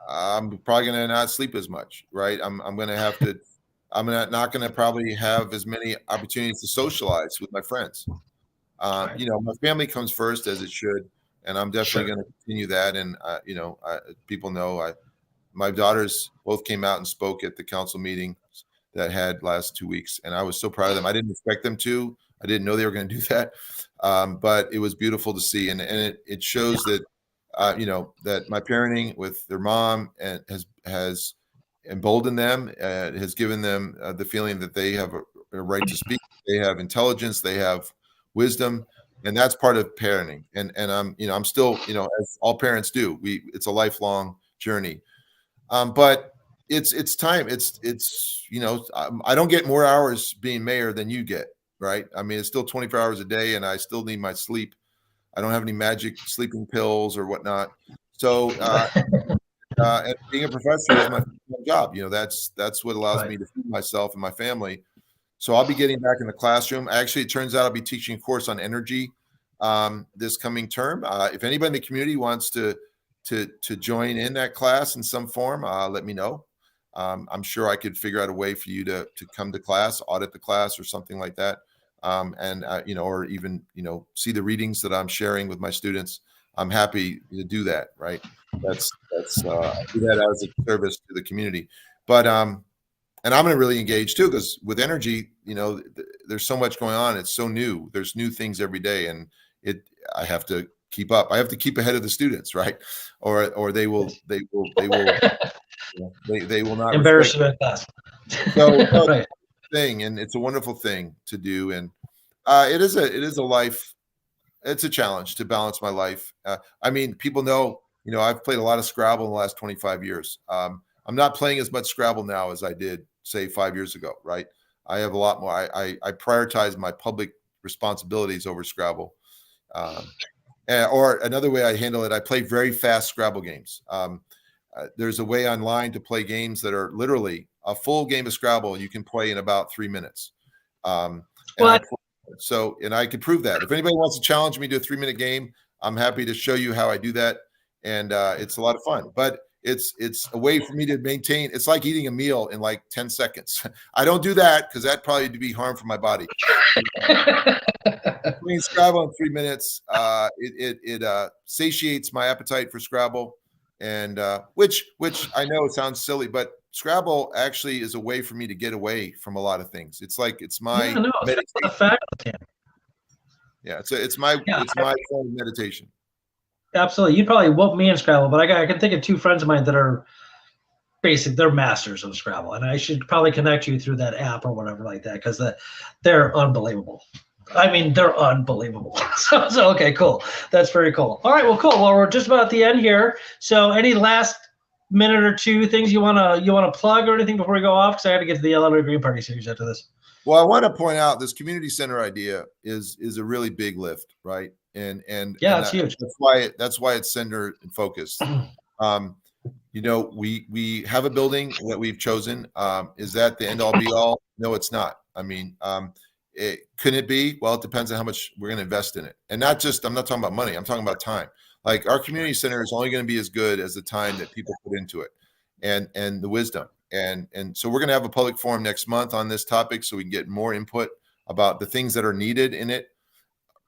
I'm probably going to not sleep as much, right? I'm going to have to. I'm not going to probably have as many opportunities to socialize with my friends. My family comes first, as it should, and I'm definitely going to continue that. And people know my daughters both came out and spoke at the council meeting that had last 2 weeks, and I was so proud of them. I didn't expect them to. I didn't know they were going to do that, but it was beautiful to see, and it shows that that my parenting with their mom and has emboldened them, has given them the feeling that they have a right to speak. They have intelligence, they have wisdom, and that's part of parenting. And I'm still, as all parents do, it's a lifelong journey. But it's time. I don't get more hours being mayor than you get, right? I mean, it's still 24 hours a day, and I still need my sleep. I don't have any magic sleeping pills or whatnot. So, and being a professor is my job. That's what allows me to feed myself and my family. So I'll be getting back in the classroom. Actually, it turns out I'll be teaching a course on energy this coming term. If anybody in the community wants to join in that class in some form, let me know. I'm sure I could figure out a way for you to come to class, audit the class, or something like that. Or even see the readings that I'm sharing with my students. I'm happy to do that. Right. That's I do that as a service to the community. But and I'm going to really engage too, because with energy, there's so much going on. It's so new. There's new things every day, and I have to keep up. I have to keep ahead of the students, right? Or they will they will not embarrass you in class. So right. Thing, and it's a wonderful thing to do, and it is a life. It's a challenge to balance my life. People know, I've played a lot of Scrabble in the last 25 years. I'm not playing as much Scrabble now as I did, say, 5 years ago, right? I have a lot more. I prioritize my public responsibilities over Scrabble. Or another way I handle it, I play very fast Scrabble games. There's a way online to play games that are literally a full game of Scrabble you can play in about 3 minutes. And I could prove that. If anybody wants to challenge me to a 3-minute game, I'm happy to show you how I do that. And it's a lot of fun. But it's a way for me to maintain. It's like eating a meal in like 10 seconds. I don't do that because that'd probably be harm for my body. Playing Scrabble in 3 minutes, it satiates my appetite for Scrabble, and which I know it sounds silly, but Scrabble actually is a way for me to get away from a lot of things. It's my meditation. Yeah, it's my form of meditation. Absolutely. You probably whoop me in Scrabble, but I can think of 2 friends of mine that are they're masters of Scrabble, and I should probably connect you through that app or whatever like that, because they're unbelievable. They're unbelievable. So okay, cool. That's very cool. All right, well, cool. Well, we're just about at the end here. So any last minute or 2 things you wanna plug or anything before we go off? Because I got to get to the Elevator Green Party series after this. Well, I want to point out this community center idea is a really big lift, right? And it's huge. That's why it's center and focused. We have a building that we've chosen. Is that the end all be all? No, it's not. Couldn't it be? Well, it depends on how much we're going to invest in it. And I'm not talking about money. I'm talking about time. Like, our community center is only going to be as good as the time that people put into it and the wisdom. And so we're going to have a public forum next month on this topic so we can get more input about the things that are needed in it,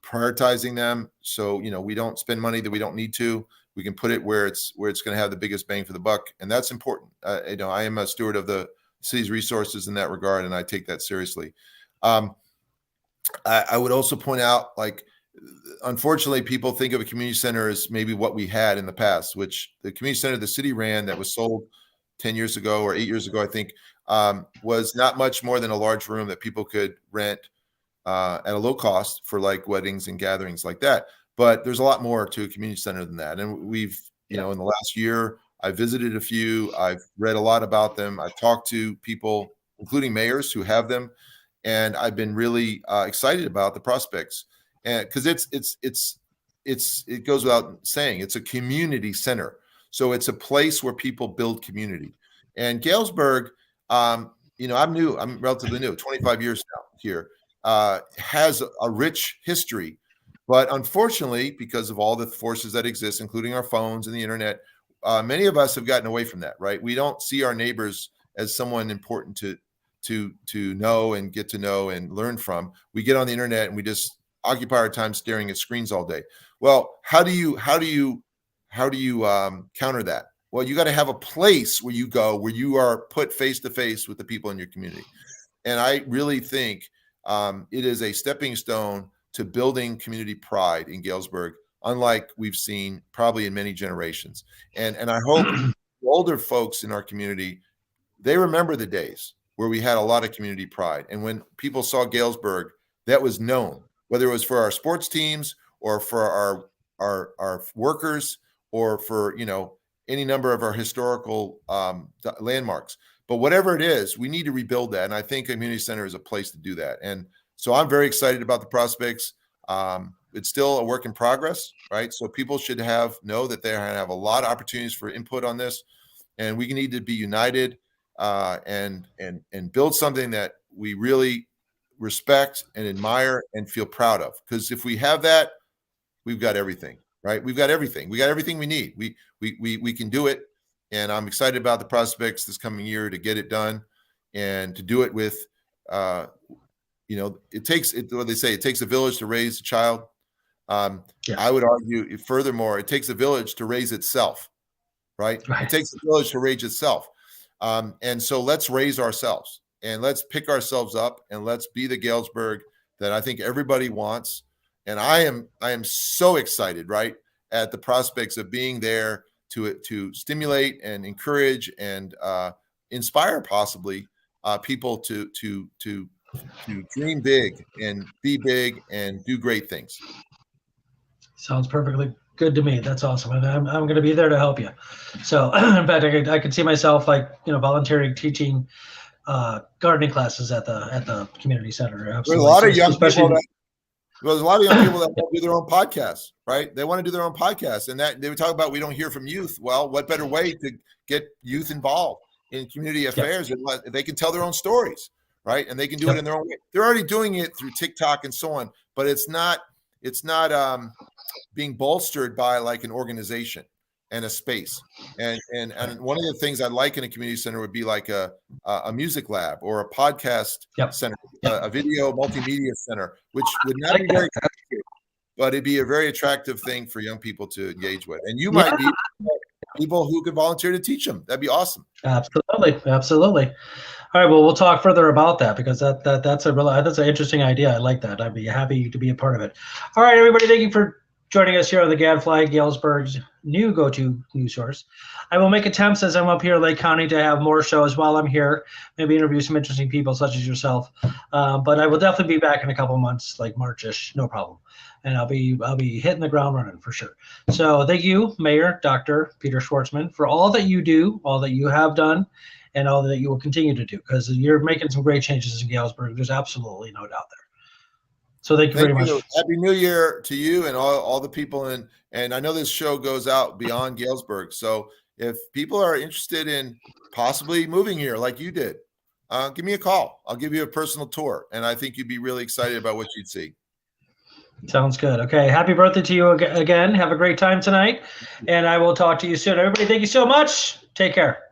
prioritizing them. So, we don't spend money that we don't need to. We can put it where it's going to have the biggest bang for the buck. And that's important. I am a steward of the city's resources in that regard, and I take that seriously. I would also point out, unfortunately, people think of a community center as maybe what we had in the past, which the community center the city ran that was sold 10 years ago or 8 years ago, I think, was not much more than a large room that people could rent at a low cost for weddings and gatherings like that. But there's a lot more to a community center than that. And we've, in the last year, I visited a few, I've read a lot about them. I've talked to people, including mayors who have them. And I've been really excited about the prospects, and because it goes without saying, it's a community center. So it's a place where people build community. And Galesburg, I'm relatively new, 25 years now here, has a rich history. But unfortunately, because of all the forces that exist, including our phones and the internet, many of us have gotten away from that, right? We don't see our neighbors as someone important to know and get to know and learn from. We get on the internet and we just occupy our time staring at screens all day. Well, how do you counter that? Well, you got to have a place where you go, where you are put face to face with the people in your community. And I really think it is a stepping stone to building community pride in Galesburg, unlike we've seen probably in many generations. And I hope older folks in our community, they remember the days where we had a lot of community pride. And when people saw Galesburg, that was known, whether it was for our sports teams or for our workers or for, any number of our historical landmarks. But whatever it is, we need to rebuild that. And I think a community center is a place to do that. And so I'm very excited about the prospects. It's still a work in progress, right? So people should know that they have a lot of opportunities for input on this. And we need to be united and build something that we really respect and admire and feel proud of. Because if we have that, we've got everything, right? We've got everything. We got everything we need. We can do it. And I'm excited about the prospects this coming year to get it done and to do it with, it takes a village to raise a child. I would argue furthermore, it takes a village to raise itself, right? It takes a village to raise itself. And so let's raise ourselves and let's pick ourselves up and let's be the Galesburg that I think everybody wants. And I am so excited, right, at the prospects of being there to stimulate and encourage and inspire possibly people to dream big and be big and do great things. Sounds perfectly good to me. That's awesome. And I'm going to be there to help you. So in fact, I could see myself volunteering, teaching gardening classes at the community center. Absolutely. There's a lot of young people that do their own podcasts, right? They want to do their own podcasts, and that they would talk about we don't hear from youth. Well, what better way to get youth involved in community affairs and they can tell their own stories, right? And they can do it in their own way. They're already doing it through TikTok and so on, but it's not being bolstered by an organization and a space. And one of the things I'd like in a community center would be a music lab or a podcast center, a video multimedia center, which would not be very complicated, but it'd be a very attractive thing for young people to engage with. And you might be people who could volunteer to teach them. That'd be awesome. Absolutely. All right. Well, we'll talk further about that because that's an interesting idea. I like that. I'd be happy to be a part of it. All right, everybody. Thank you for joining us here on the Gadfly, Galesburg's new go-to news source. I will make attempts as I'm up here in Lake County to have more shows while I'm here, maybe interview some interesting people such as yourself. But I will definitely be back in a couple months, like March-ish, no problem. And I'll be hitting the ground running for sure. So thank you, Mayor Dr. Peter Schwartzman, for all that you do, all that you have done, and all that you will continue to do, because you're making some great changes in Galesburg. There's absolutely no doubt there. So thank you very much. Happy New Year to you and all the people. And I know this show goes out beyond Galesburg. So if people are interested in possibly moving here like you did, give me a call. I'll give you a personal tour. And I think you'd be really excited about what you'd see. Sounds good. Okay. Happy birthday to you again. Have a great time tonight. And I will talk to you soon. Everybody, thank you so much. Take care.